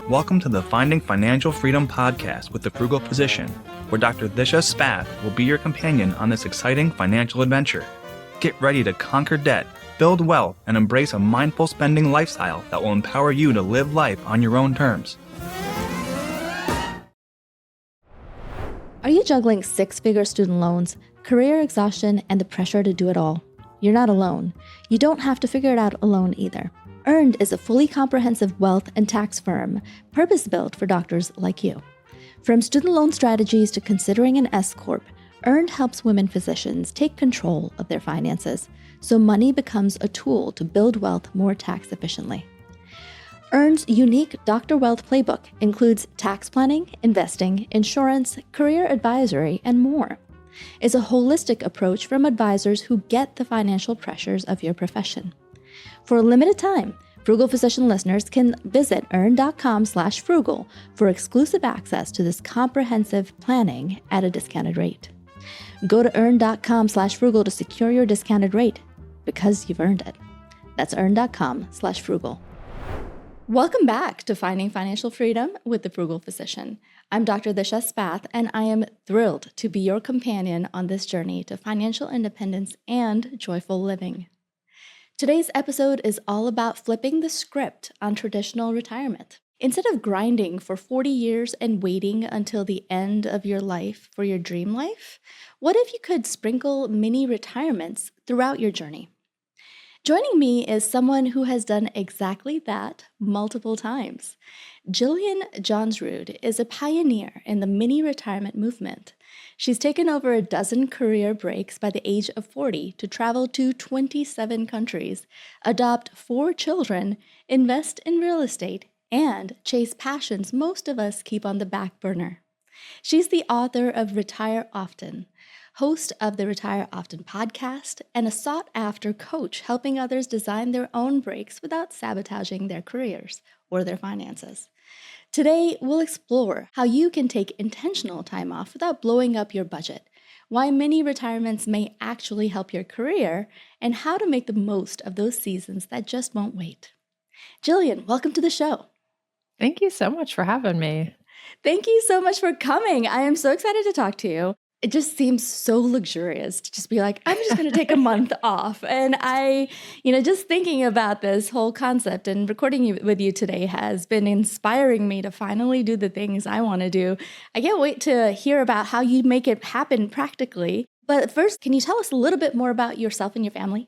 Welcome to the Finding Financial Freedom podcast with the Frugal Physician, where Dr. Disha Spath will be your companion on this exciting financial adventure. Get ready to conquer debt, build wealth, and embrace a mindful spending lifestyle that will empower you to live life on your own terms. Are you juggling six-figure student loans, career exhaustion, and the pressure to do it all? You're not alone. You don't have to figure it out alone either. Earned is a fully comprehensive wealth and tax firm, purpose-built for doctors like you. From student loan strategies to considering an S-Corp, Earned helps women physicians take control of their finances, so money becomes a tool to build wealth more tax efficiently. Earned's unique Dr. Wealth playbook includes tax planning, investing, insurance, career advisory, and more. It's a holistic approach from advisors who get the financial pressures of your profession. For a limited time, Frugal Physician listeners can visit earn.com/frugal for exclusive access to this comprehensive planning at a discounted rate. Go to earn.com/frugal to secure your discounted rate because you've earned it. That's earn.com/frugal. Welcome back to Finding Financial Freedom with the Frugal Physician. I'm Dr. Disha Spath, and I am thrilled to be your companion on this journey to financial independence and joyful living. Today's episode is all about flipping the script on traditional retirement. Instead of grinding for 40 years and waiting until the end of your life for your dream life, what if you could sprinkle mini retirements throughout your journey? Joining me is someone who has done exactly that multiple times. Jillian Johnsrud is a pioneer in the mini retirement movement. She's taken over a dozen career breaks by the age of 40 to travel to 27 countries, adopt 4 children, invest in real estate, and chase passions most of us keep on the back burner. She's the author of Retire Often, host of the Retire Often podcast, and a sought-after coach helping others design their own breaks without sabotaging their careers or their finances. Today, we'll explore how you can take intentional time off without blowing up your budget, why mini retirements may actually help your career, and how to make the most of those seasons that just won't wait. Jillian, welcome to the show. Thank you so much for having me. Thank you so much for coming. I am so excited to talk to you. It just seems so luxurious to just be like, I'm just going to take a month off. And I, just thinking about this whole concept and recording with you today has been inspiring me to finally do the things I want to do. I can't wait to hear about how you make it happen practically. But first, can you tell us a little bit more about yourself and your family?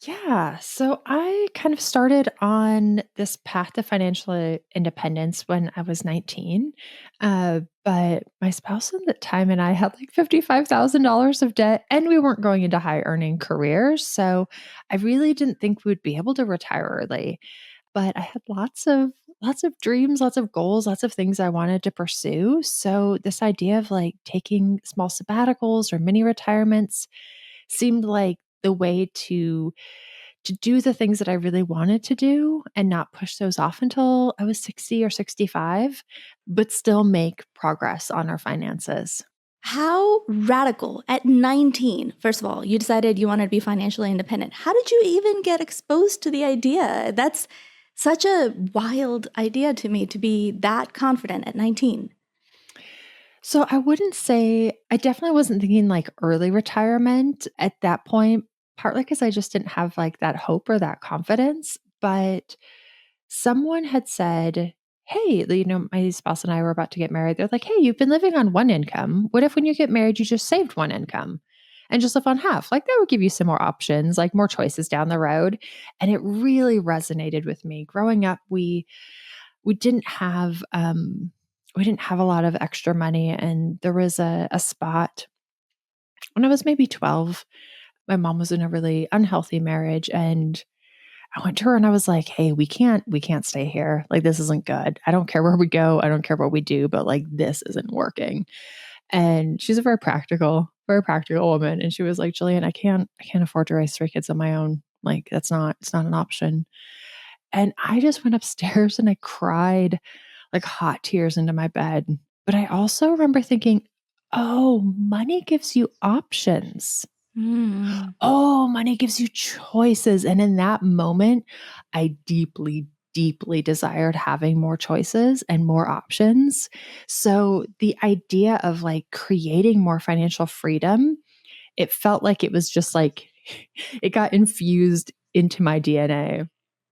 Yeah. So I kind of started on this path to financial independence when I was 19. But my spouse at the time and I had like $55,000 of debt, and we weren't going into high earning careers. So I really didn't think we'd be able to retire early. But I had lots of dreams, lots of goals, lots of things I wanted to pursue. So this idea of like taking small sabbaticals or mini retirements seemed like the way to do the things that I really wanted to do and not push those off until I was 60 or 65, but still make progress on our finances. How radical at 19, first of all, you decided you wanted to be financially independent. How did you even get exposed to the idea? That's such a wild idea to me to be that confident at 19. So I wouldn't say, I definitely wasn't thinking like early retirement at that point, partly because I just didn't have like that hope or that confidence. But someone had said, hey, my spouse and I were about to get married. They're like, hey, you've been living on one income. What if when you get married, you just saved one income and just live on half? Like that would give you some more options, like more choices down the road. And it really resonated with me. Growing up, we didn't have a lot of extra money. And there was a spot when I was maybe 12. My mom was in a really unhealthy marriage, and I went to her and I was like, hey, we can't stay here. Like, this isn't good. I don't care where we go. I don't care what we do, but like, this isn't working. And she's a very practical woman. And she was like, Jillian, I can't afford to raise 3 kids on my own. Like, it's not an option. And I just went upstairs and I cried like hot tears into my bed. But I also remember thinking, oh, money gives you options. Oh, money gives you choices. And in that moment, I deeply, deeply desired having more choices and more options. So the idea of like creating more financial freedom, it felt like it was just like it got infused into my DNA.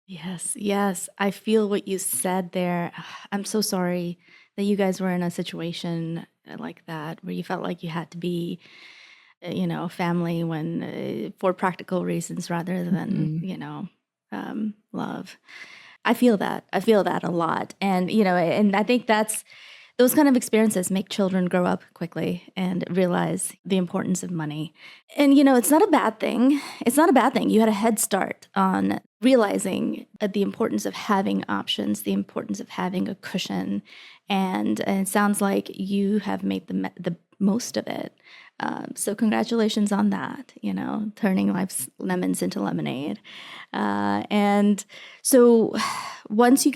Yes, yes. I feel what you said there. I'm so sorry that you guys were in a situation like that where you felt like you had to be, family when for practical reasons rather than, Mhm. love. I feel that. I feel that a lot. And, and I think those kind of experiences make children grow up quickly and realize the importance of money. And, it's not a bad thing. It's not a bad thing. You had a head start on realizing the importance of having options, the importance of having a cushion. And it sounds like you have made the most of it. So congratulations on that, turning life's lemons into lemonade. And so once you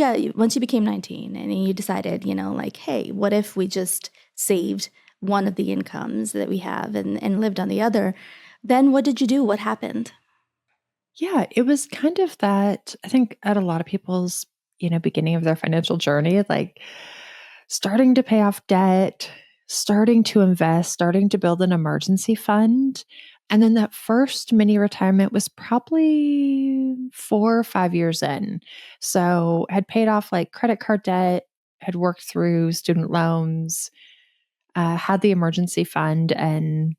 became 19 and you decided, like, hey, what if we just saved one of the incomes that we have and lived on the other? Then what did you do? What happened? Yeah, it was kind of that, I think at a lot of people's, beginning of their financial journey, like starting to pay off debt, starting to invest, starting to build an emergency fund. And then that first mini retirement was probably 4 or 5 years in. So had paid off like credit card debt, had worked through student loans, had the emergency fund, and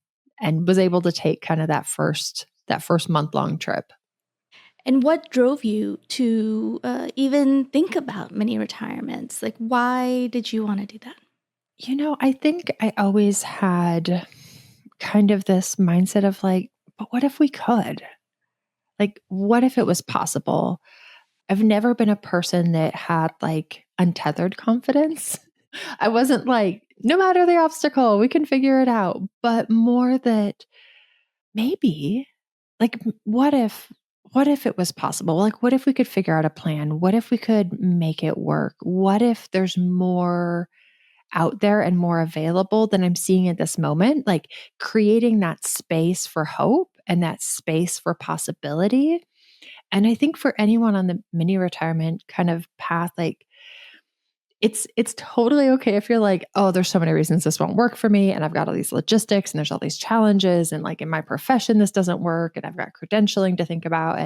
was able to take kind of that first month-long trip. And what drove you to even think about mini retirements? Like, why did you want to do that? I think I always had kind of this mindset of like, but what if we could? Like, what if it was possible? I've never been a person that had like untethered confidence. I wasn't like, no matter the obstacle, we can figure it out, but more that maybe, like, what if it was possible? Like, what if we could figure out a plan? What if we could make it work? What if there's more out there and more available than I'm seeing at this moment? Like creating that space for hope and that space for possibility. And I think for anyone on the mini retirement kind of path, like it's totally okay if you're like, oh, there's so many reasons this won't work for me. And I've got all these logistics and there's all these challenges. And like in my profession, this doesn't work. And I've got credentialing to think about.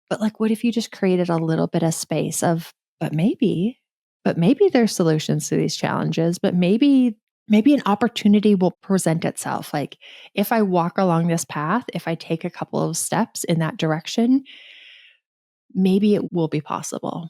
But like, what if you just created a little bit of space of, but maybe there's solutions to these challenges, but maybe an opportunity will present itself. Like if I walk along this path, if I take a couple of steps in that direction, maybe it will be possible.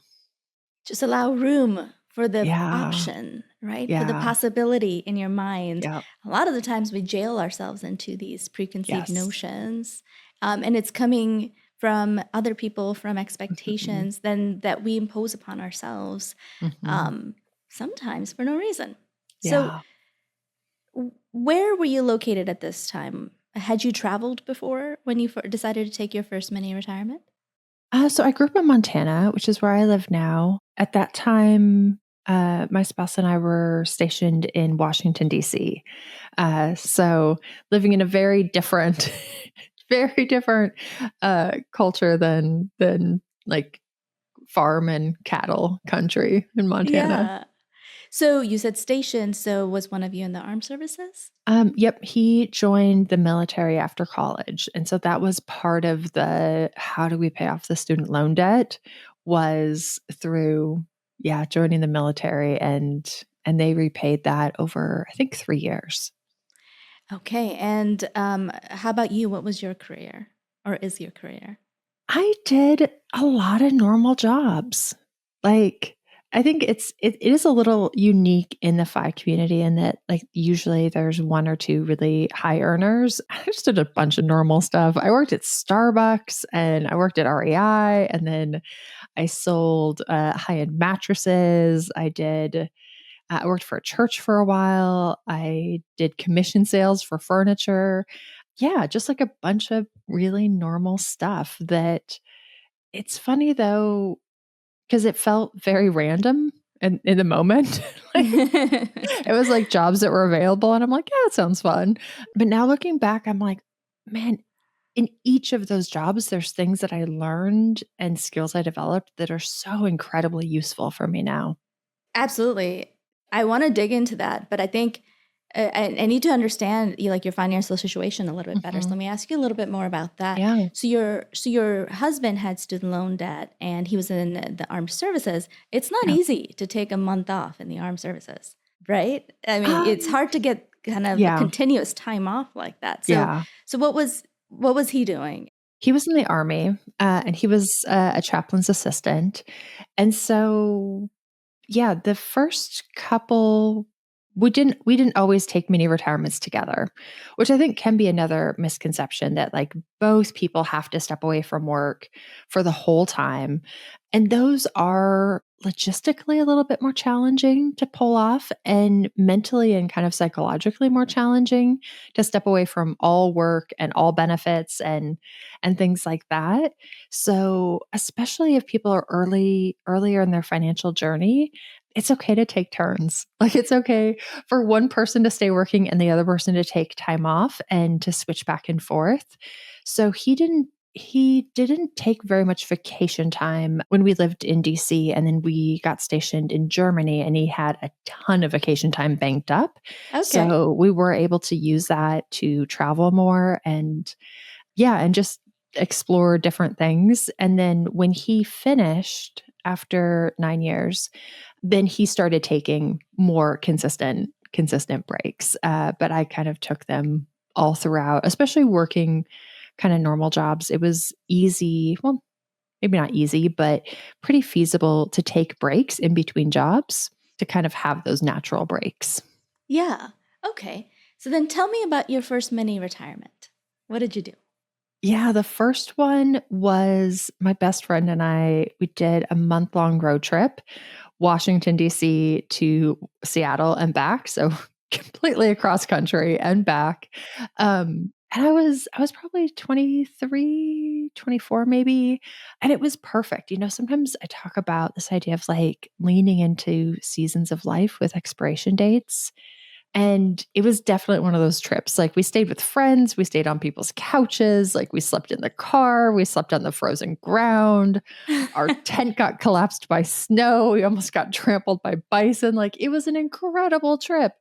Just allow room for the Yeah. option, right? For the Yeah. possibility in your mind. Yeah. A lot of the times we jail ourselves into these preconceived Yes. notions, and it's coming from other people, from Mhm. expectations then that we impose upon ourselves, Mhm. um, sometimes for no reason. So, Yeah. where were you located at this time? Had you traveled before when you decided to take your first mini retirement? So I grew up in Montana, which is where I live now. At that time, my spouse and I were stationed in Washington, D.C. So living in a very different, very different culture than like farm and cattle country in Montana. Yeah. So you said station. So was one of you in the armed services? Yep, he joined the military after college. And so that was part of the how do we pay off the student loan debt was through, yeah, joining the military and they repaid that over, I think, 3 years. Okay. And how about you? What was your career or is your career? I did a lot of normal jobs. Like, I think it is a little unique in the FI community in that like usually there's one or two really high earners. I just did a bunch of normal stuff. I worked at Starbucks and I worked at REI and then I sold high-end mattresses. I worked for a church for a while. I did commission sales for furniture. Yeah, just like a bunch of really normal stuff that it's funny though, because it felt very random in the moment. Like, it was like jobs that were available, and I'm like, "Yeah, it sounds fun." But now looking back, I'm like, "Man, in each of those jobs, there's things that I learned and skills I developed that are so incredibly useful for me now. Absolutely. I want to dig into that, but I think I need to understand like your financial situation a little bit better. So let me ask you a little bit more about that. Yeah. So your husband had student loan debt and he was in the armed services. It's not Yeah. easy to take a month off in the armed services, right? I mean, it's Um, hard to get kind of a yeah. continuous time off like that. Yeah. So what was he doing? He was in the Army, and he was a chaplain's assistant. And so, yeah, the first couple we didn't always take mini retirements together, which I think can be another misconception that like both people have to step away from work for the whole time. And those are logistically a little bit more challenging to pull off and mentally and kind of psychologically more challenging to step away from all work and all benefits and things like that. So, especially if people are earlier in their financial journey, it's okay to take turns. Like it's okay for one person to stay working and the other person to take time off and to switch back and forth. So he didn't take very much vacation time when we lived in DC, and then we got stationed in Germany, and he had a ton of vacation time banked up. Okay. So we were able to use that to travel more and yeah, and just explore different things. And then when he finished after 9 years, then he started taking more consistent breaks. But I kind of took them all throughout, especially working kind of normal jobs. It was easy. Well, maybe not easy, but pretty feasible to take breaks in between jobs to kind of have those natural breaks. Yeah. Okay. So then tell me about your first mini retirement. What did you do? Yeah, the first one was my best friend and I, we did a month-long road trip, Washington, DC to Seattle and back. So completely across country and back. And I was probably 23, 24 maybe. And it was perfect. You know, sometimes I talk about this idea of like leaning into seasons of life with expiration dates. And it was definitely one of those trips. Like we stayed with friends, we stayed on people's couches, like we slept in the car, we slept on the frozen ground. Our tent got collapsed by snow. We almost got trampled by bison. Like it was an incredible trip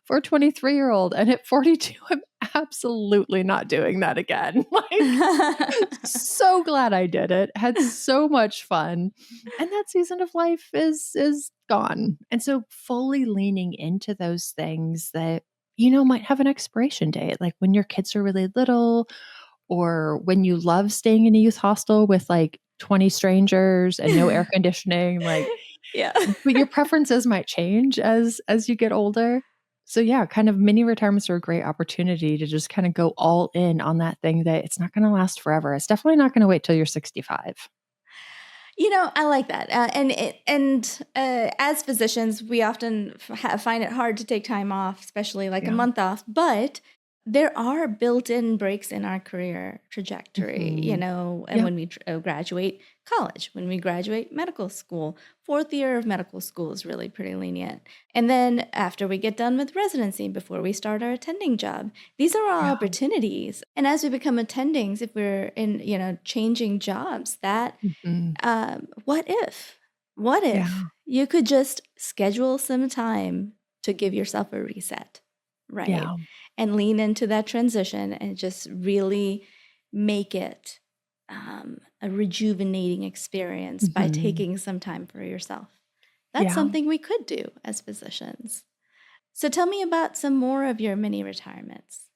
for a 23-year-old. And at 42, I'm absolutely not doing that again. Like so glad I did it. Had so much fun. And that season of life is gone. And so fully leaning into those things that might have an expiration date, like when your kids are really little or when you love staying in a youth hostel with like 20 strangers and no air conditioning, like Yeah. but your preferences might change as you get older. So yeah, kind of mini retirements are a great opportunity to just kind of go all in on that thing that it's not going to last forever. It's definitely not going to wait till you're 65. I like that. As physicians, we often find it hard to take time off, especially like a Yeah. month off. But there are built-in breaks in our career trajectory, Mhm. and Yeah. when we graduate college, when we graduate medical school, fourth year of medical school is really pretty lenient. And then after we get done with residency, before we start our attending job, these are all Yeah. opportunities. And as we become attendings, if we're in, changing jobs, that Mhm. what if? What Yeah. if you could just schedule some time to give yourself a reset, right? Yeah. And lean into that transition and just really make it a rejuvenating experience by Mhm. taking some time for yourself. That's Yeah. something we could do as physicians. So tell me about some more of your mini retirements.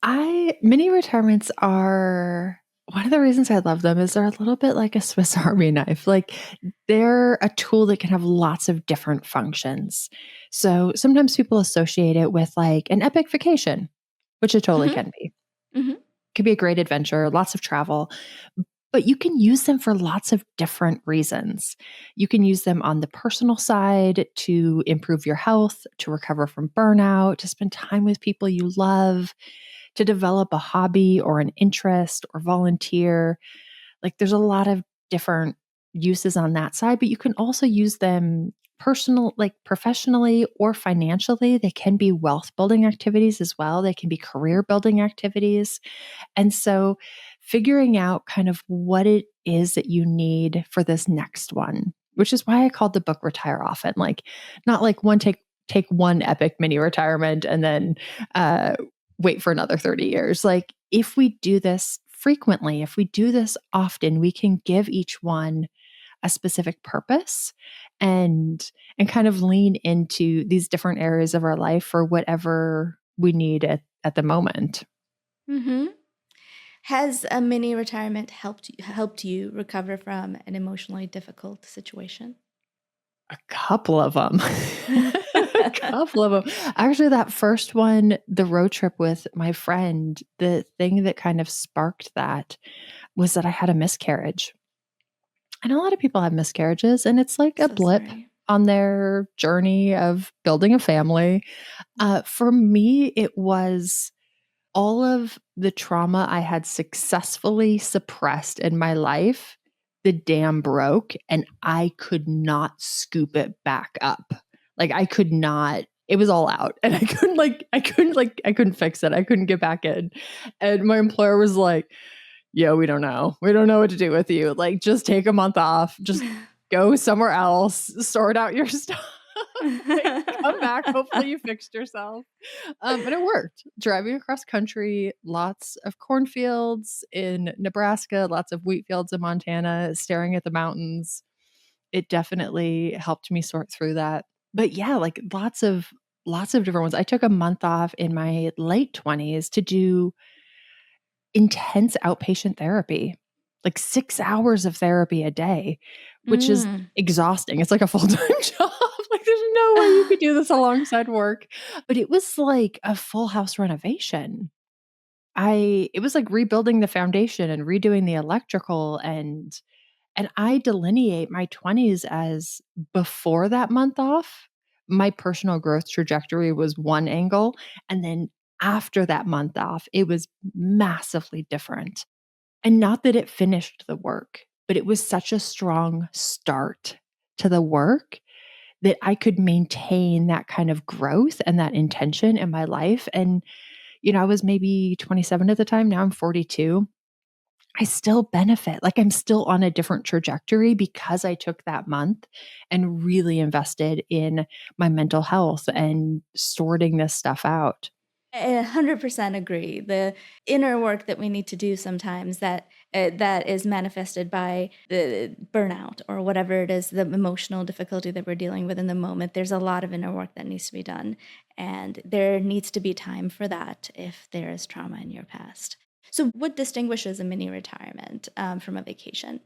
I Mini retirements are one of the reasons I love them is they're a little bit like a Swiss Army knife. Like they're a tool that can have lots of different functions. So sometimes people associate it with like an epic vacation, which it totally Hmm. can be. Hmm. Could be a great adventure, lots of travel, but you can use them for lots of different reasons. You can use them on the personal side to improve your health, to recover from burnout, to spend time with people you love, to develop a hobby or an interest or volunteer. Like there's a lot of different uses on that side, but you can also use them personal, like professionally or financially. They can be wealth building activities as well. They can be career building activities. And so figuring out kind of what it is that you need for this next one, which is why I called the book Retire Often. Like, not like take one epic mini retirement and then wait for another 30 years. Like, if we do this frequently, if we do this often, we can give each one a specific purpose and kind of lean into these different areas of our life for whatever we need at the moment. Mm-hmm. Has a mini retirement helped you recover from an emotionally difficult situation? A couple of them. A couple of them. Actually, that first one, the road trip with my friend, the thing that kind of sparked that was that I had a miscarriage. And a lot of people have miscarriages, and it's like a So blip sorry. on their journey of building a family. For me, it was all of the trauma I had successfully suppressed in my life. The dam broke and I could not scoop it back up. Like, I could not, it was all out and I couldn't fix it. I couldn't get back in. And my employer was like, yeah, we don't know. We don't know what to do with you. Like, just take a month off, just go somewhere else, sort out your stuff. Like, come back. Hopefully you fixed yourself. And it worked. Driving across country, lots of cornfields in Nebraska, lots of wheat fields in Montana, staring at the mountains. It definitely helped me sort through that. But yeah, like lots of different ones. I took a month off in my late 20s to do intense outpatient therapy, like 6 hours of therapy a day, which is exhausting. It's like a full-time job. Like, there's no way you could do this alongside work. But it was like a full house renovation. It was like rebuilding the foundation and redoing the electrical, and I delineate my 20s as before that month off, my personal growth trajectory was one angle, and then after that month off, it was massively different. And not that it finished the work, but it was such a strong start to the work that I could maintain that kind of growth and that intention in my life. And, I was maybe 27 at the time. Now I'm 42. I still benefit. Like, I'm still on a different trajectory because I took that month and really invested in my mental health and sorting this stuff out. I 100% agree. The inner work that we need to do sometimes that is manifested by the burnout or whatever it is, the emotional difficulty that we're dealing with in the moment. There's a lot of inner work that needs to be done, and there needs to be time for that if there is trauma in your past. So, what distinguishes a mini retirement from a vacation?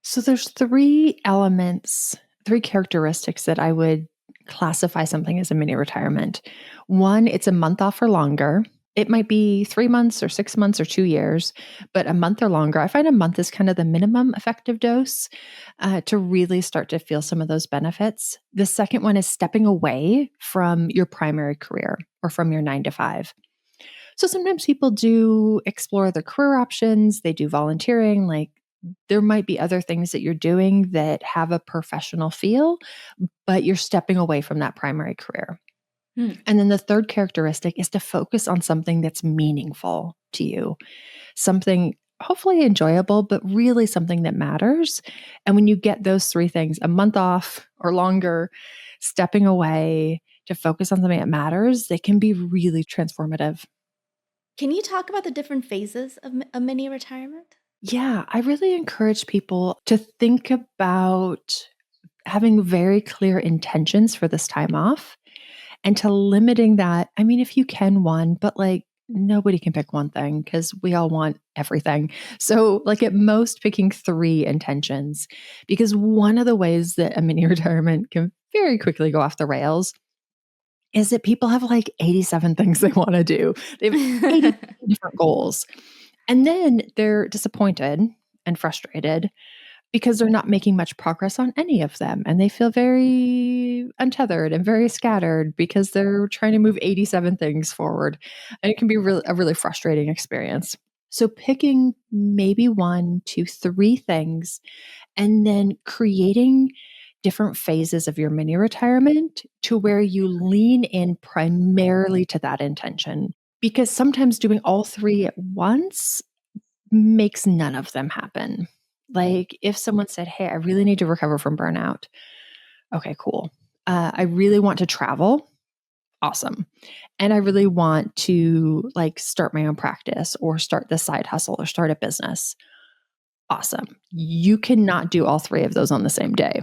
So there's three elements, three characteristics that I would classify something as a mini retirement. One, it's a month off or longer. It might be 3 months or 6 months or 2 years, but a month or longer. I find a month is kind of the minimum effective dose to really start to feel some of those benefits. The second one is stepping away from your primary career or from your 9 to 5. So sometimes people do explore their career options, they do volunteering, like there might be other things that you're doing that have a professional feel, but you're stepping away from that primary career. And then the third characteristic is to focus on something that's meaningful to you, something hopefully enjoyable, but really something that matters. And when you get those three things, a month off or longer, stepping away to focus on something that matters, they can be really transformative. Can you talk about the different phases of a mini retirement? Yeah, I really encourage people to think about having very clear intentions for this time off and to limiting that. I mean, if you can one, but like nobody can pick one thing because we all want everything. So, like at most, picking 3 intentions, because one of the ways that a mini retirement can very quickly go off the rails is that people have like 87 things they want to do. They have 80 different goals. And then they're disappointed and frustrated because they're not making much progress on any of them. And they feel very untethered and very scattered because they're trying to move 87 things forward. And it can be a really frustrating experience. So picking maybe 1, 2, 3 things and then creating different phases of your mini retirement to where you lean in primarily to that intention. Because sometimes doing all three at once makes none of them happen. Like if someone said, hey, I really need to recover from burnout. Okay, cool. I really want to travel. Awesome. And I really want to like start my own practice or start this side hustle or start a business. Awesome. You cannot do all three of those on the same day.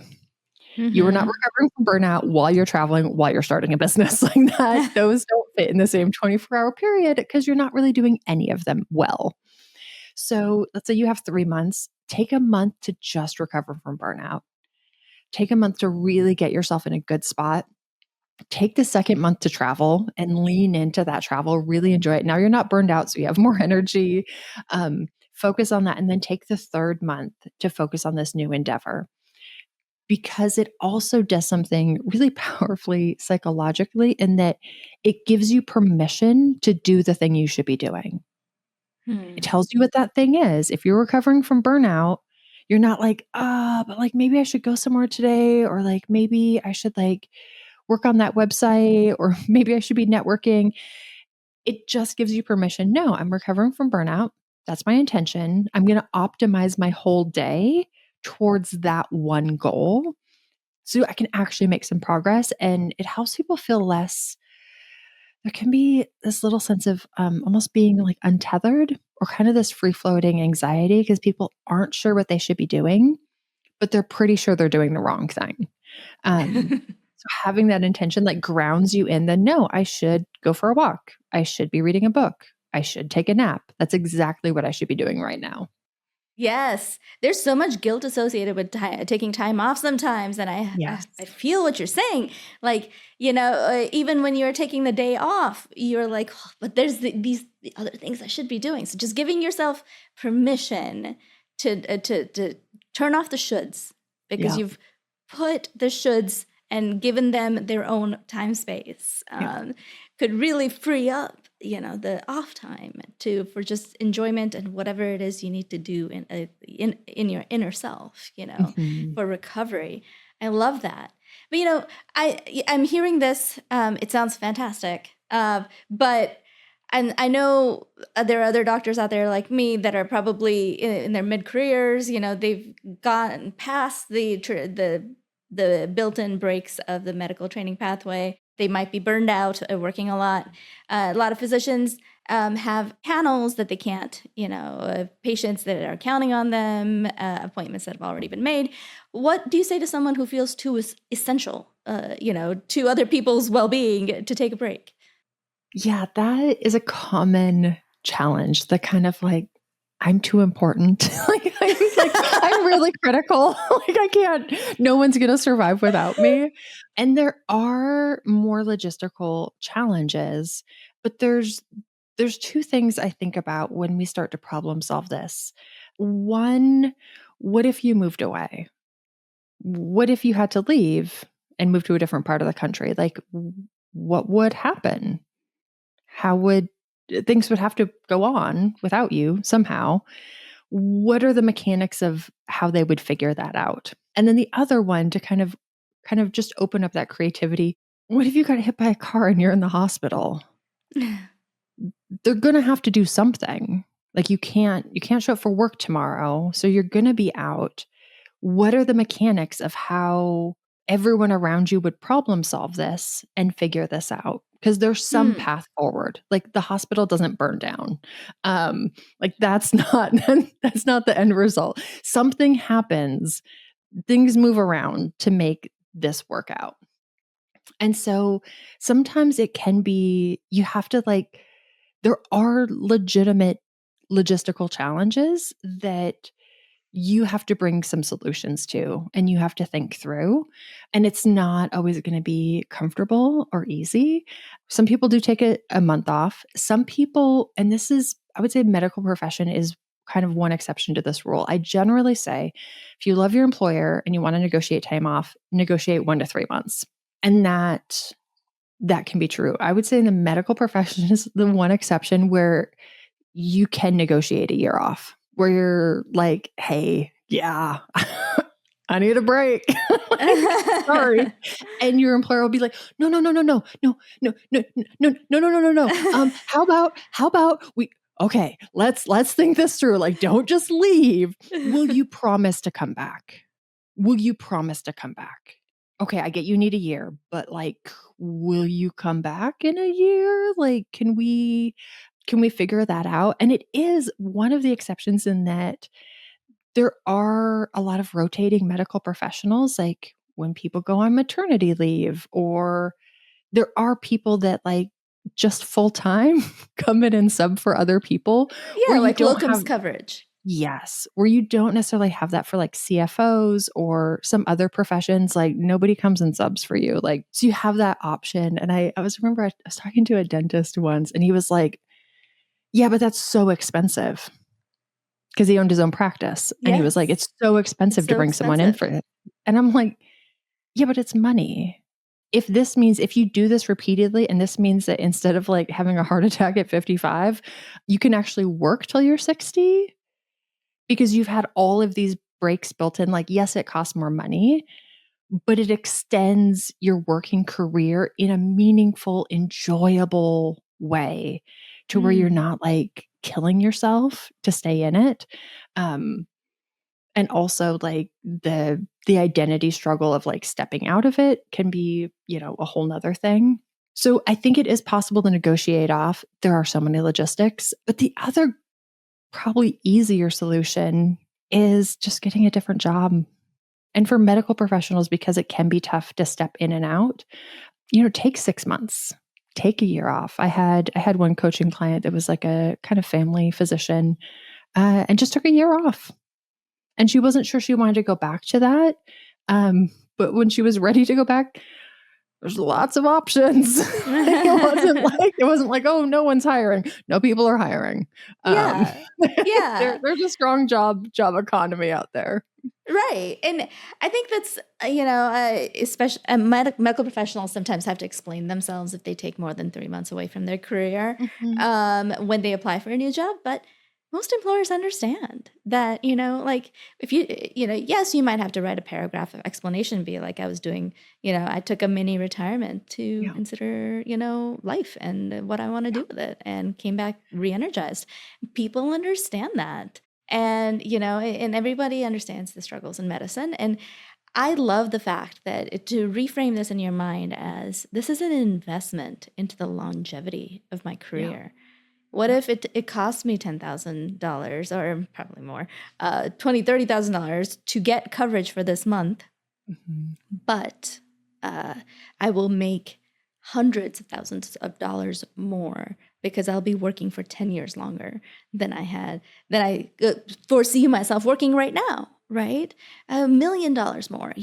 You are not recovering from burnout while you're traveling, while you're starting a business like that. Those don't fit in the same 24-hour period because you're not really doing any of them well. So let's say you have 3 months, take a month to just recover from burnout. Take a month to really get yourself in a good spot. Take the second month to travel and lean into that travel, really enjoy it. Now you're not burned out, so you have more energy. Focus on that. And then take the third month to focus on this new endeavor, because it also does something really powerfully psychologically in that it gives you permission to do the thing you should be doing. It tells you what that thing is. If you're recovering from burnout, you're not like, but like maybe I should go somewhere today, or like maybe I should like work on that website, or maybe I should be networking. It just gives you permission. No, I'm recovering from burnout. That's my intention. I'm going to optimize my whole day towards that one goal so I can actually make some progress. And it helps people feel less. There can be this little sense of almost being like untethered, or kind of this free floating anxiety because people aren't sure what they should be doing, but they're pretty sure they're doing the wrong thing. So having that intention like grounds you in the, no, I should go for a walk. I should be reading a book. I should take a nap. That's exactly what I should be doing right now. Yes, there's so much guilt associated with taking time off sometimes, and I feel what you're saying. Like, even when you're taking the day off, you're like, oh, but there's these other things I should be doing. So just giving yourself permission to turn off the shoulds, because you've put the shoulds and given them their own time space, could really free up the off time for just enjoyment and whatever it is you need to do in your inner self, for recovery. I love that. But I'm hearing this. It sounds fantastic. But I know there are other doctors out there like me that are probably in their mid-careers. They've gone past the built-in breaks of the medical training pathway. They might be burned out, working a lot. A lot of physicians have panels that they can't, patients that are counting on them, appointments that have already been made. What do you say to someone who feels too essential, to other people's well-being to take a break? Yeah, that is a common challenge. The kind of like, I'm too important. I'm really critical. Like I can't, no one's going to survive without me. And there are more logistical challenges, but there's two things I think about when we start to problem solve this. One, what if you moved away? What if you had to leave and move to a different part of the country? Like what would happen? How would things would have to go on without you somehow? What are the mechanics of how they would figure that out? And then the other one to kind of just open up that creativity. What if you got hit by a car and you're in the hospital? They're going to have to do something. Like you can't show up for work tomorrow, so you're going to be out. What are the mechanics of how everyone around you would problem solve this and figure this out? Because there's some path forward. Like the hospital doesn't burn down. Like that's not the end result. Something happens. Things move around to make this work out. And so sometimes it can be, you have to like, there are legitimate logistical challenges that you have to bring some solutions to, and you have to think through. And it's not always going to be comfortable or easy. Some people do take a month off. Some people, and this is, I would say medical profession is kind of one exception to this rule. I generally say, if you love your employer and you want to negotiate time off, negotiate 1 to 3 months. And that can be true. I would say in the medical profession is the one exception where you can negotiate a year off, where you're like, hey, yeah, I need a break. Sorry. And your employer will be like, no, no, no, no, no, no, no, no, no, no, no, no, no, no. How about we, okay, let's think this through. Like, don't just leave. Will you promise to come back? Will you promise to come back? Okay, I get you need a year, but like, will you come back in a year? Like, can we figure that out? And it is one of the exceptions in that there are a lot of rotating medical professionals, like when people go on maternity leave, or there are people that like just full time come in and sub for other people Yeah, where you like don't locums have, coverage. yes, where you don't necessarily have that for like CFOs or some other professions. Like nobody comes and subs for you. Like, so you have that option. And I remember I was talking to a dentist once and he was like, yeah, but that's so expensive. Because he owned his own practice. And he was like, Yes. it's so expensive It's to so bring someone in expensive. for it. And I'm like, yeah, but it's money. If this means, if you do this repeatedly, and this means that instead of like having a heart attack at 55, you can actually work till you're 60 because you've had all of these breaks built in. Like, yes, it costs more money, but it extends your working career in a meaningful, enjoyable way to where you're not like killing yourself to stay in it. Um, and also like the identity struggle of like stepping out of it can be, you know, a whole nother thing. So I think it is possible to negotiate off. There are so many logistics, but the other probably easier solution is just getting a different job. And for medical professionals, because it can be tough to step in and out, you know, take 6 months, take a year off. I had one coaching client that was like a kind of family physician, and just took a year off. And she wasn't sure she wanted to go back to that. But when she was ready to go back, there's lots of options. It wasn't like, oh, no one's hiring. No, people are hiring. Yeah. Yeah. There's a strong job economy out there. Right. And I think that's, especially medical professionals sometimes have to explain themselves if they take more than 3 months away from their career Mhm. when they apply for a new job. But most employers understand that, like if yes, you might have to write a paragraph of explanation, be like, I was doing, I took a mini retirement to Yeah. consider, life and what I want to do with it, and came back re-energized. People understand that. And, and everybody understands the struggles in medicine. And I love the fact that to reframe this in your mind as this is an investment into the longevity of my career. What if it cost me $10,000 or probably more, $20,000, $30,000 to get coverage for this month, but I will make hundreds of thousands of dollars more because I'll be working for 10 years longer than I foresee myself working right now, right? $1 million more,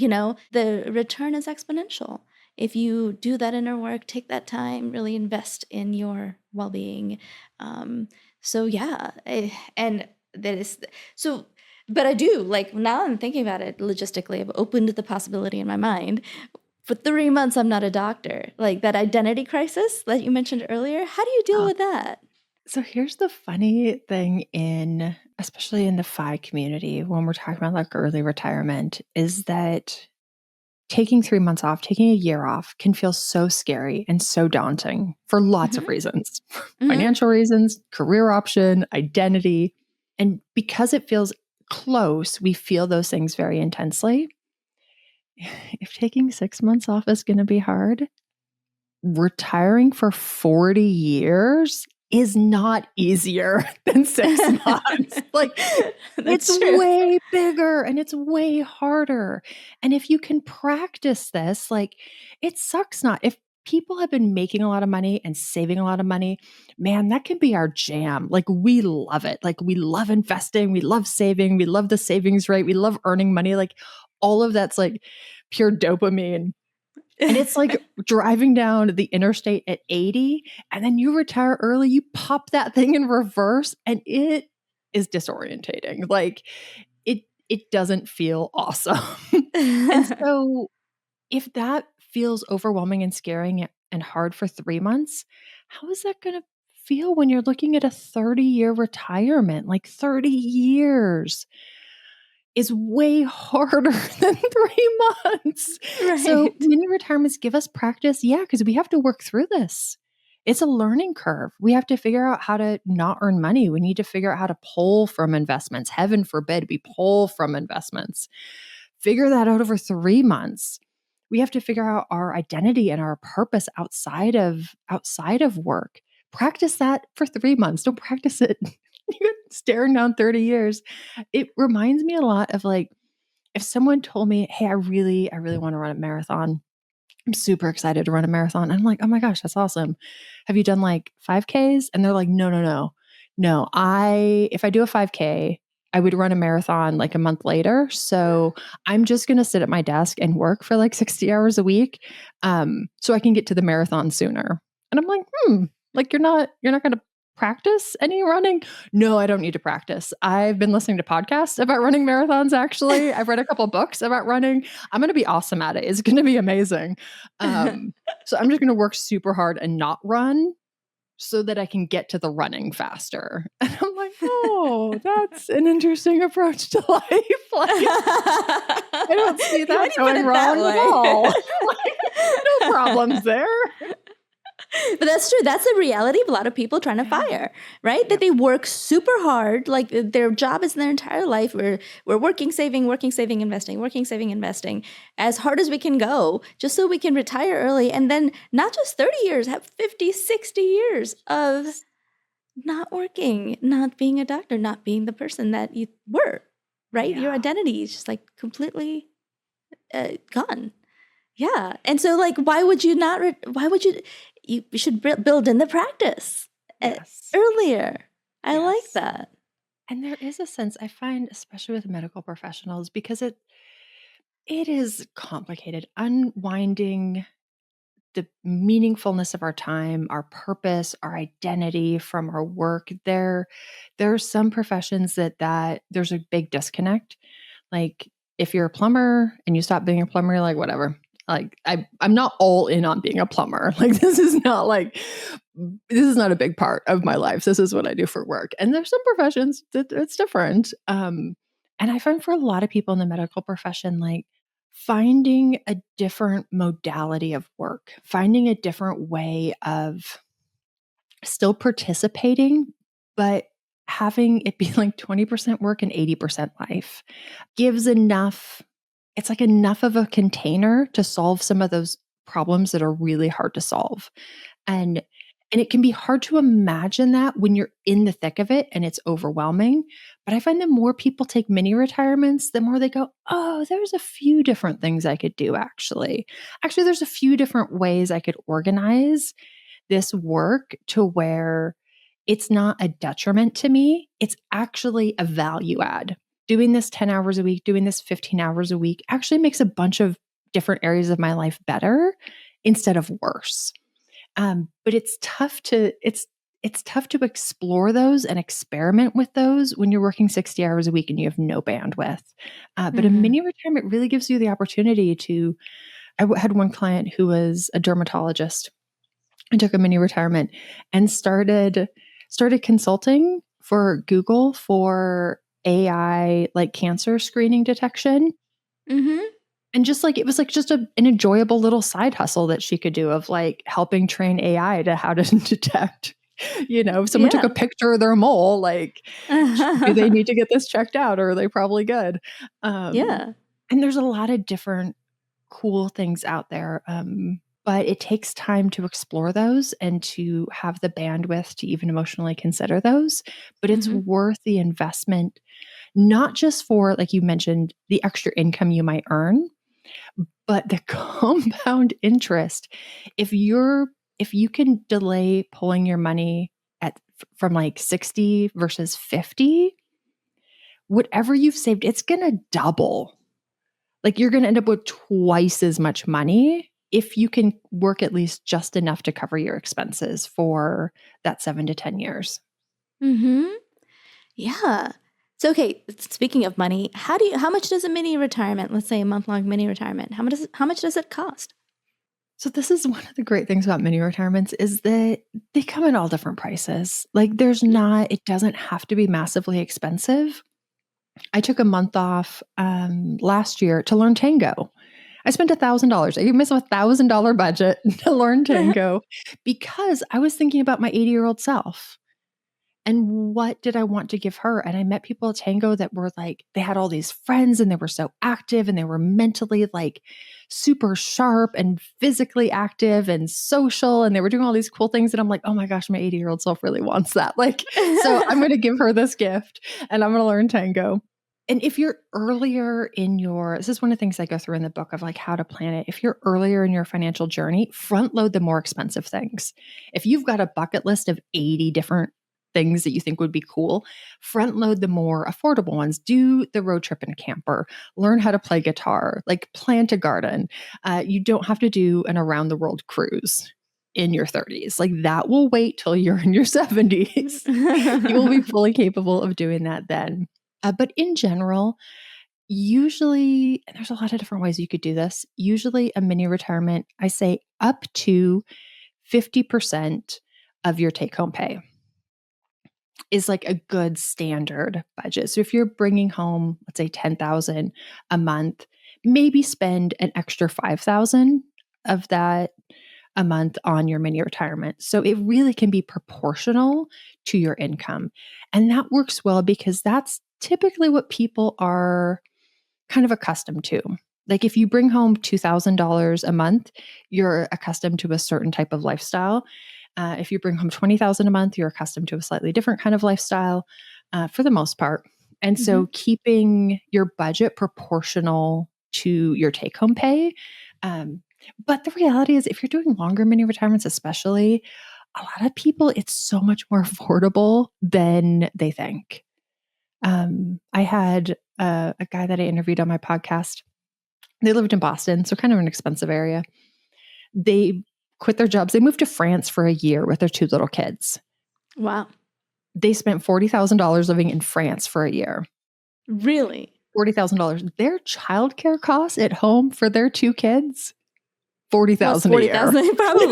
the return is exponential. If you do that inner work, take that time, really invest in your well-being. And that is, so, but I do, like, now I'm thinking about it logistically, I've opened the possibility in my mind. For 3 months, I'm not a doctor. Like that identity crisis that you mentioned earlier, how do you deal with that? So here's the funny thing especially in the FI community, when we're talking about like early retirement, is that taking 3 months off, taking a year off can feel so scary and so daunting for lots of reasons, financial reasons, career option, identity. And because it feels close, we feel those things very intensely. If taking 6 months off is going to be hard, retiring for 40 years is not easier than 6 months. Like, it's true. way bigger and it's way harder. And if you can practice this, like, it sucks not. If people have been making a lot of money and saving a lot of money, man, that can be our jam. Like, we love it. Like, we love investing, we love saving, we love the savings rate, we love earning money. Like, all of that's like pure dopamine. And it's like driving down the interstate at 80 and then you retire early, you pop that thing in reverse and it is disorientating. Like, it doesn't feel awesome. And so if that feels overwhelming and scaring and hard for 3 months, how is that going to feel when you're looking at a 30-year retirement? Like 30 years. is way harder than 3 months. So Right. mini retirements give us practice. Yeah, because we have to work through this. It's a learning curve. We have to figure out how to not earn money. We need to figure out how to pull from investments. Heaven forbid we pull from investments. Figure that out over 3 months. We have to figure out our identity and our purpose outside of work. Practice that for 3 months. Don't practice it staring down 30 years. It reminds me a lot of like if someone told me, "Hey, I really want to run a marathon. I'm super excited to run a marathon." I'm like, "Oh my gosh, that's awesome. Have you done like 5Ks?" And they're like, "No, no, no. No, if I do a 5K, I would run a marathon like a month later. So I'm just going to sit at my desk and work for like 60 hours a week so I can get to the marathon sooner." And I'm like, like you're not going to practice any running? No, I don't need to practice. I've been listening to podcasts about running marathons, actually. I've read a couple books about running. I'm going to be awesome at it. It's going to be amazing. So I'm just going to work super hard and not run so that I can get to the running faster. And I'm like, oh, that's an interesting approach to life. Like, I don't see Why that do you put going it wrong that at way? all. Like, no problems there. But that's true. That's the reality of a lot of people trying to fire, right? That they work super hard, like their job is their entire life. We're working, saving, investing, working, saving, investing as hard as we can go, just so we can retire early. And then not just 30 years, have 50, 60 years of not working, not being a doctor, not being the person that you were, right? Your identity is just like completely gone. Yeah. And so like, why would you you should build in the practice earlier. I like that. And there is a sense I find, especially with medical professionals, because it is complicated, unwinding the meaningfulness of our time, our purpose, our identity from our work. There are some professions that there's a big disconnect. Like if you're a plumber and you stop being a plumber, you're like, whatever. Like I'm not all in on being a plumber. Like this is not a big part of my life. This is what I do for work. And there's some professions that it's different. And I find for a lot of people in the medical profession, like finding a different modality of work, finding a different way of still participating, but having it be like 20% work and 80% life gives enough. It's like enough of a container to solve some of those problems that are really hard to solve. And it can be hard to imagine that when you're in the thick of it and it's overwhelming. But I find the more people take mini retirements, the more they go, oh, there's a few different things I could do actually. Actually, there's a few different ways I could organize this work to where it's not a detriment to me. It's actually a value add. Doing this 10 hours a week, doing this 15 hours a week actually makes a bunch of different areas of my life better instead of worse. But it's tough to explore those and experiment with those when you're working 60 hours a week and you have no bandwidth. But a mini retirement really gives you the opportunity to. I had one client who was a dermatologist and took a mini retirement and started consulting for Google for AI like cancer screening detection. And just like, it was like just an enjoyable little side hustle that she could do of like helping train AI to how to detect, if someone took a picture of their mole, like, do they need to get this checked out or are they probably good? And there's a lot of different cool things out there. But it takes time to explore those and to have the bandwidth to even emotionally consider those. But it's worth the investment, not just for, like you mentioned, the extra income you might earn, but the compound interest. If you can delay pulling your money from like 60 versus 50, whatever you've saved, it's going to double. Like you're going to end up with twice as much money if you can work at least just enough to cover your expenses for that 7 to 10 years. Yeah. So, okay, speaking of money, how much does a mini retirement, let's say a month-long mini retirement, how much does it cost? So this is one of the great things about mini retirements is that they come in all different prices. Like it doesn't have to be massively expensive. I took a month off last year to learn tango. I spent $1,000. I gave myself $1,000 budget to learn tango because I was thinking about my 80-year-old self. And what did I want to give her? And I met people at tango that were like, they had all these friends and they were so active and they were mentally like super sharp and physically active and social. And they were doing all these cool things. And I'm like, oh my gosh, my 80-year-old self really wants that. Like, so I'm going to give her this gift and I'm going to learn tango. And if you're earlier in this is one of the things I go through in the book of like how to plan it. If you're earlier in your financial journey, front load the more expensive things. If you've got a bucket list of 80 different things that you think would be cool, front load the more affordable ones. Do the road trip in a camper, learn how to play guitar, like plant a garden. You don't have to do an around the world cruise in your 30s. Like that will wait till you're in your 70s. You will be fully capable of doing that then. But in general, usually, and there's a lot of different ways you could do this, usually a mini retirement, I say up to 50% of your take home pay is like a good standard budget. So if you're bringing home, let's say 10,000 a month, maybe spend an extra 5,000 of that a month on your mini retirement. So it really can be proportional to your income. And that works well because that's typically what people are kind of accustomed to. Like if you bring home $2,000 a month, you're accustomed to a certain type of lifestyle. If you bring home $20,000 a month, you're accustomed to a slightly different kind of lifestyle for the most part. And so keeping your budget proportional to your take home pay. But the reality is if you're doing longer mini retirements, especially, a lot of people, it's so much more affordable than they think. I had a guy that I interviewed on my podcast. They lived in Boston, so kind of an expensive area. They quit their jobs. They moved to France for a year with their 2 little kids. Wow. They spent $40,000 living in France for a year. Really? $40,000. Their childcare costs at home for their 2 kids, $40,000 a year. $40,000 probably,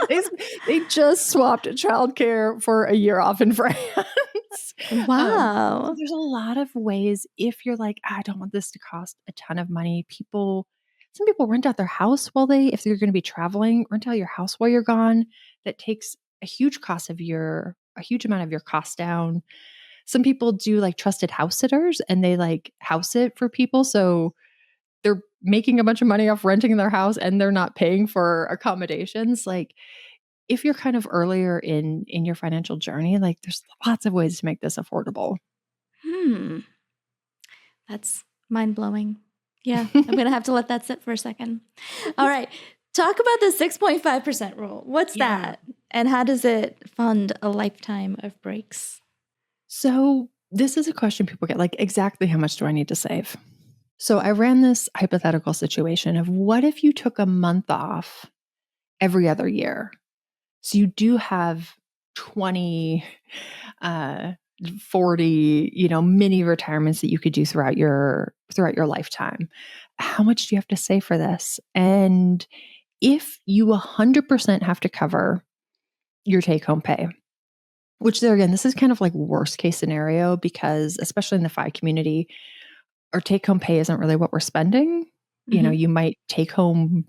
yeah. They just swapped childcare for a year off in France. Wow. So there's a lot of ways if you're like, I don't want this to cost a ton of money. Some people rent out their house if you're going to be traveling, rent out your house while you're gone. That takes a huge amount of your costs down. Some people do like trusted house sitters and they like house it for people. So they're making a bunch of money off renting their house and they're not paying for accommodations. Like if you're kind of earlier in your financial journey, like there's lots of ways to make this affordable. That's mind-blowing. Yeah, I'm going to have to let that sit for a second. All right. Talk about the 6.5% rule. What's that? And how does it fund a lifetime of breaks? So this is a question people get, like, exactly how much do I need to save? So I ran this hypothetical situation of what if you took a month off every other year? So you do have 20, 40, mini retirements that you could do throughout your lifetime. How much do you have to save for this? And if you 100% have to cover your take-home pay, which there again, this is kind of like worst case scenario because especially in the FI community, our take-home pay isn't really what we're spending. You might take home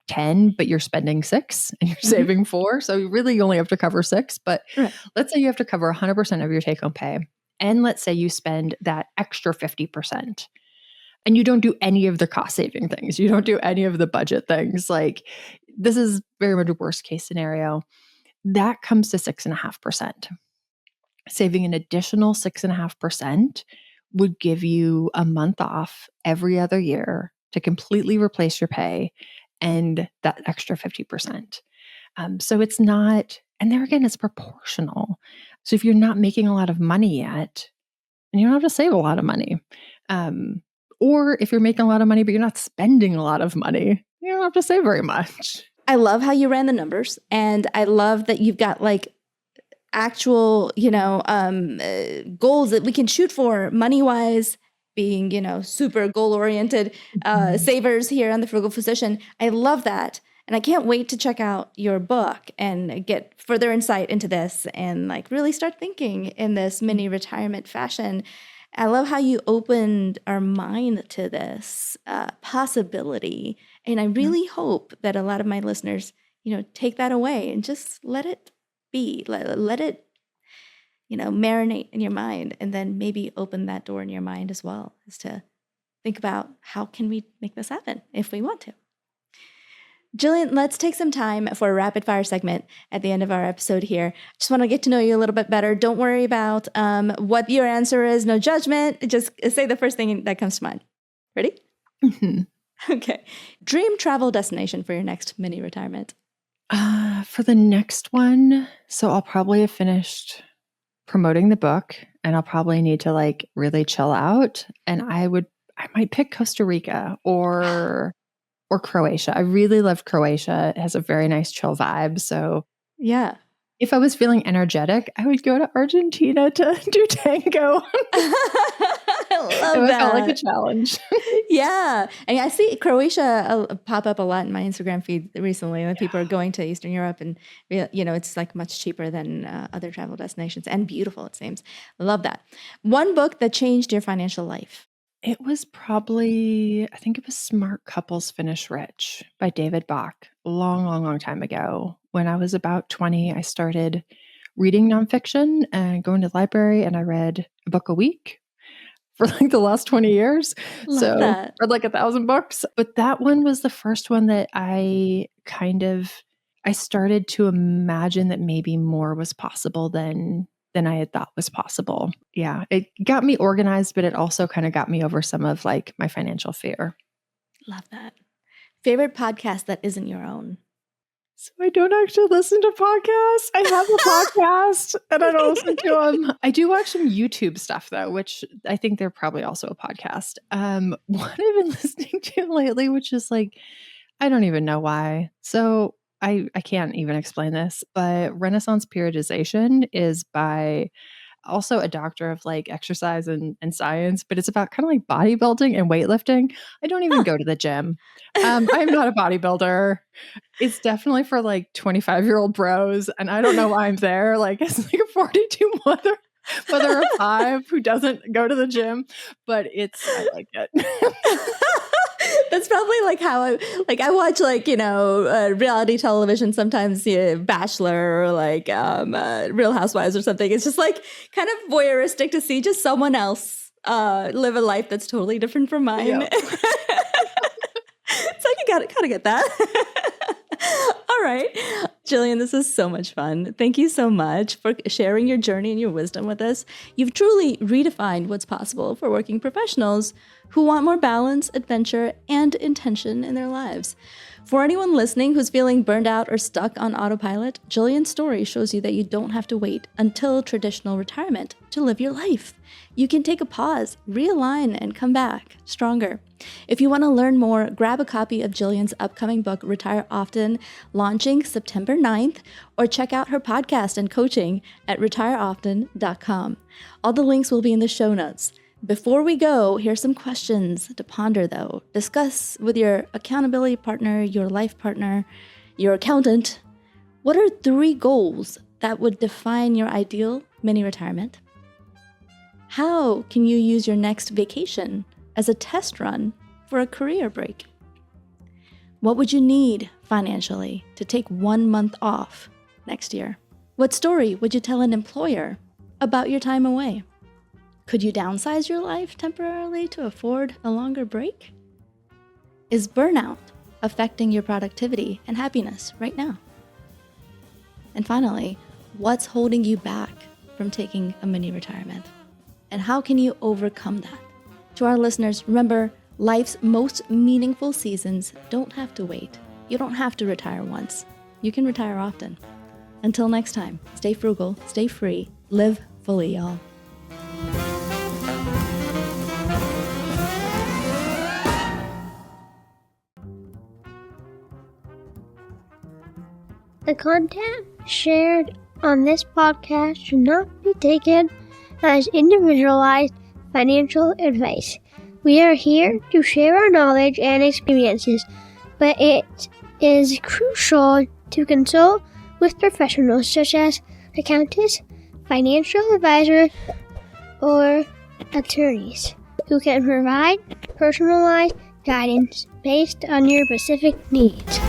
10, but you're spending 6 and you're saving 4. So you really only have to cover 6. But let's say you have to cover 100% of your take-home pay. And let's say you spend that extra 50% and you don't do any of the cost saving things. You don't do any of the budget things. Like this is very much a worst case scenario. That comes to 6.5%. Saving an additional 6.5% would give you a month off every other year to completely replace your pay and that extra 50%. So it's not, and there again, it's proportional. So if you're not making a lot of money yet, and you don't have to save a lot of money, or if you're making a lot of money, but you're not spending a lot of money, you don't have to save very much. I love how you ran the numbers, and I love that you've got like actual, goals that we can shoot for money-wise, being, super goal-oriented savers here on the Frugal Physician. I love that. And I can't wait to check out your book and get further insight into this and like really start thinking in this mini retirement fashion. I love how you opened our mind to this possibility. And I really hope that a lot of my listeners, take that away and just let it be, let it, marinate in your mind, and then maybe open that door in your mind as well, as to think about how can we make this happen if we want to. Jillian, let's take some time for a rapid fire segment at the end of our episode here. Just want to get to know you a little bit better. Don't worry about what your answer is. No judgment. Just say the first thing that comes to mind. Ready? Mm-hmm. Okay. Dream travel destination for your next mini retirement. For the next one, so I'll probably have finished promoting the book, and I'll probably need to like really chill out. And I might pick Costa Rica or Croatia. I really loved Croatia. It has a very nice chill vibe. So yeah, if I was feeling energetic, I would go to Argentina to do tango. I love that. It felt like a challenge. Yeah. And I see Croatia pop up a lot in my Instagram feed recently. When people are going to Eastern Europe, and it's like much cheaper than other travel destinations, and beautiful, it seems. I love that. One book that changed your financial life. It was probably, I think it was Smart Couples Finish Rich by David Bach. A long, long, long time ago. When I was about 20, I started reading nonfiction and going to the library, and I read a book a week for like the last 20 years. Love that. Read like 1,000 books. But that one was the first one that I started to imagine that maybe more was possible than I had thought was possible. Yeah, it got me organized, but it also kind of got me over some of like my financial fear. Love that. Favorite podcast that isn't your own? So I don't actually listen to podcasts. I have a podcast and I don't listen to them. I do watch some YouTube stuff though, which I think they're probably also a podcast. What I've been listening to lately, which is like, I don't even know why. So I can't even explain this, but Renaissance Periodization is by also a doctor of like exercise and science, but it's about kind of like bodybuilding and weightlifting. I don't even go to the gym. I'm not a bodybuilder. It's definitely for like 25-year-old bros. And I don't know why I'm there. Like it's like a 42 mother of 5 who doesn't go to the gym, but I like it. That's probably like how I watch like, reality television sometimes, Bachelor or like Real Housewives or something. It's just like kind of voyeuristic to see just someone else live a life that's totally different from mine. Yep. So you gotta get that. All right. Jillian, this is so much fun. Thank you so much for sharing your journey and your wisdom with us. You've truly redefined what's possible for working professionals who want more balance, adventure, and intention in their lives. For anyone listening who's feeling burned out or stuck on autopilot, Jillian's story shows you that you don't have to wait until traditional retirement to live your life. You can take a pause, realign, and come back stronger. If you want to learn more, grab a copy of Jillian's upcoming book, Retire Often, launching September 9th, or check out her podcast and coaching at retireoften.com. All the links will be in the show notes. Before we go, here's some questions to ponder, though. Discuss with your accountability partner, your life partner, your accountant. What are 3 goals that would define your ideal mini retirement? How can you use your next vacation as a test run for a career break? What would you need financially to take 1 month off next year? What story would you tell an employer about your time away? Could you downsize your life temporarily to afford a longer break? Is burnout affecting your productivity and happiness right now? And finally, what's holding you back from taking a mini retirement? And how can you overcome that? To our listeners, remember, life's most meaningful seasons don't have to wait. You don't have to retire once. You can retire often. Until next time, stay frugal, stay free, live fully, y'all. The content shared on this podcast should not be taken as individualized financial advice. We are here to share our knowledge and experiences, but it is crucial to consult with professionals such as accountants, financial advisors, or attorneys who can provide personalized guidance based on your specific needs.